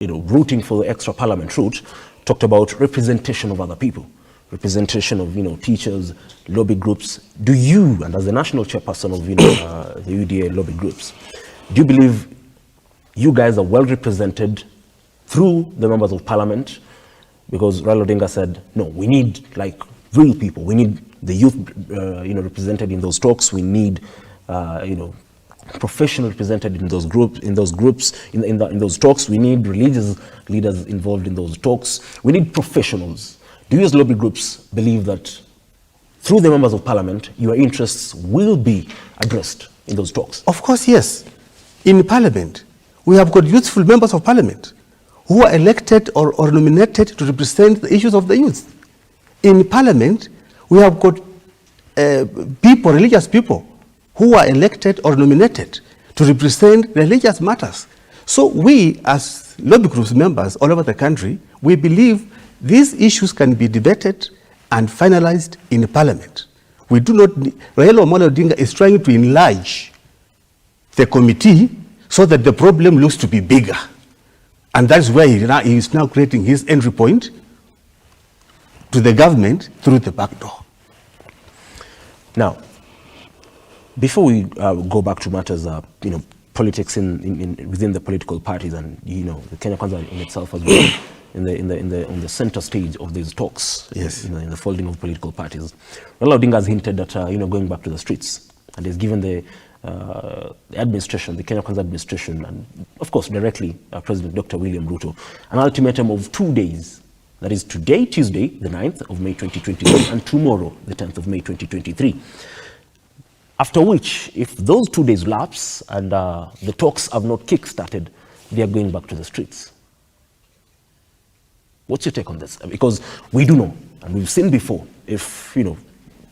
rooting for the extra parliament route, talked about representation of other people, representation of, teachers, lobby groups. Do you, and as the national chairperson of, the UDA lobby groups, do you believe you guys are well represented through the members of parliament? Because Raila Odinga said, no, we need real people. We need the youth, represented in those talks. We need, professional represented in those groups, in those talks. We need religious leaders involved in those talks. We need professionals. Do you as lobby groups believe that through the members of parliament, your interests will be addressed in those talks? Of course, yes. In parliament, we have got youthful members of parliament who are elected or nominated to represent the issues of the youth. In parliament, we have got religious people, who are elected or nominated to represent religious matters. So we, as lobby groups members all over the country, we believe these issues can be debated and finalized in parliament. We do not, Raila Odinga is trying to enlarge the committee so that the problem looks to be bigger. And that's where he is now creating his entry point to the government through the back door. Now, before we go back to matters, politics within the political parties, and the Kenya Kwanza in itself as well, on the center stage of these talks, yes, in the folding of political parties, Raila Odinga has hinted at going back to the streets, and he's given the administration, the Kenya Kwanza administration, and of course directly President Dr. William Ruto, an ultimatum of 2 days. That is today, Tuesday, the 9th of May 2023, and tomorrow, the 10th of May 2023. After which, if those 2 days lapse and the talks have not kick-started, they are going back to the streets. What's your take on this? Because we do know, and we've seen before, if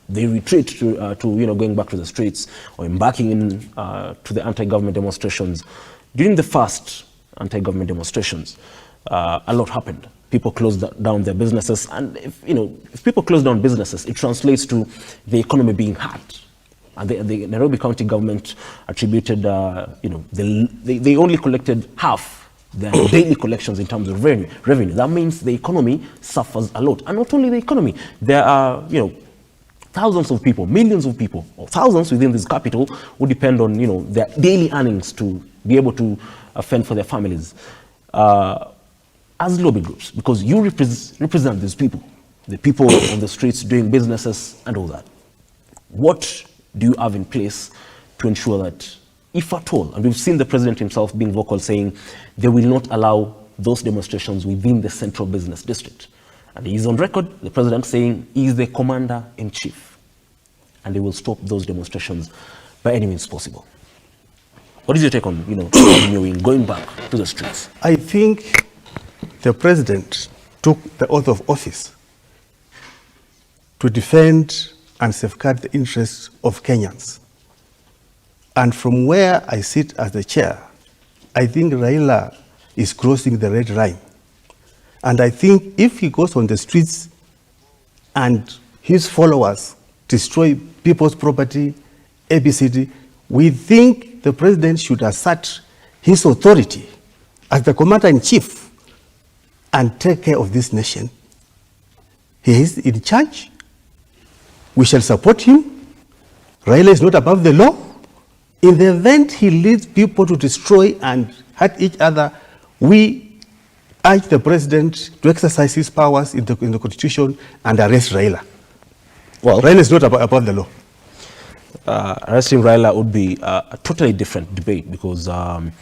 they retreat to going back to the streets or embarking in to the anti-government demonstrations. During the first anti-government demonstrations, a lot happened. People closed down their businesses, and if people close down businesses, it translates to the economy being hurt. And the Nairobi County government attributed, they only collected half their daily collections in terms of revenue. That means the economy suffers a lot. And not only the economy, there are, thousands of people, millions of people, or thousands within this capital who depend on, their daily earnings to be able to fend for their families. As lobby groups, because you represent these people, the people on the streets doing businesses and all that. What do you have in place to ensure that, if at all, and we've seen the president himself being vocal saying they will not allow those demonstrations within the central business district. And he's on record, the president, saying he's the commander-in-chief and he will stop those demonstrations by any means possible. What is your take on, going back to the streets? I think the president took the oath of office to defend and safeguard the interests of Kenyans. And from where I sit as the chair, I think Raila is crossing the red line. And I think if he goes on the streets and his followers destroy people's property, ABCD, we think the president should assert his authority as the commander-in-chief and take care of this nation. He is in charge. We shall support him. Raila is not above the law. In the event he leads people to destroy and hurt each other, we urge the president to exercise his powers in the constitution and arrest Raila. Well, Raila is not above the law. Arresting Raila would be a totally different debate, because a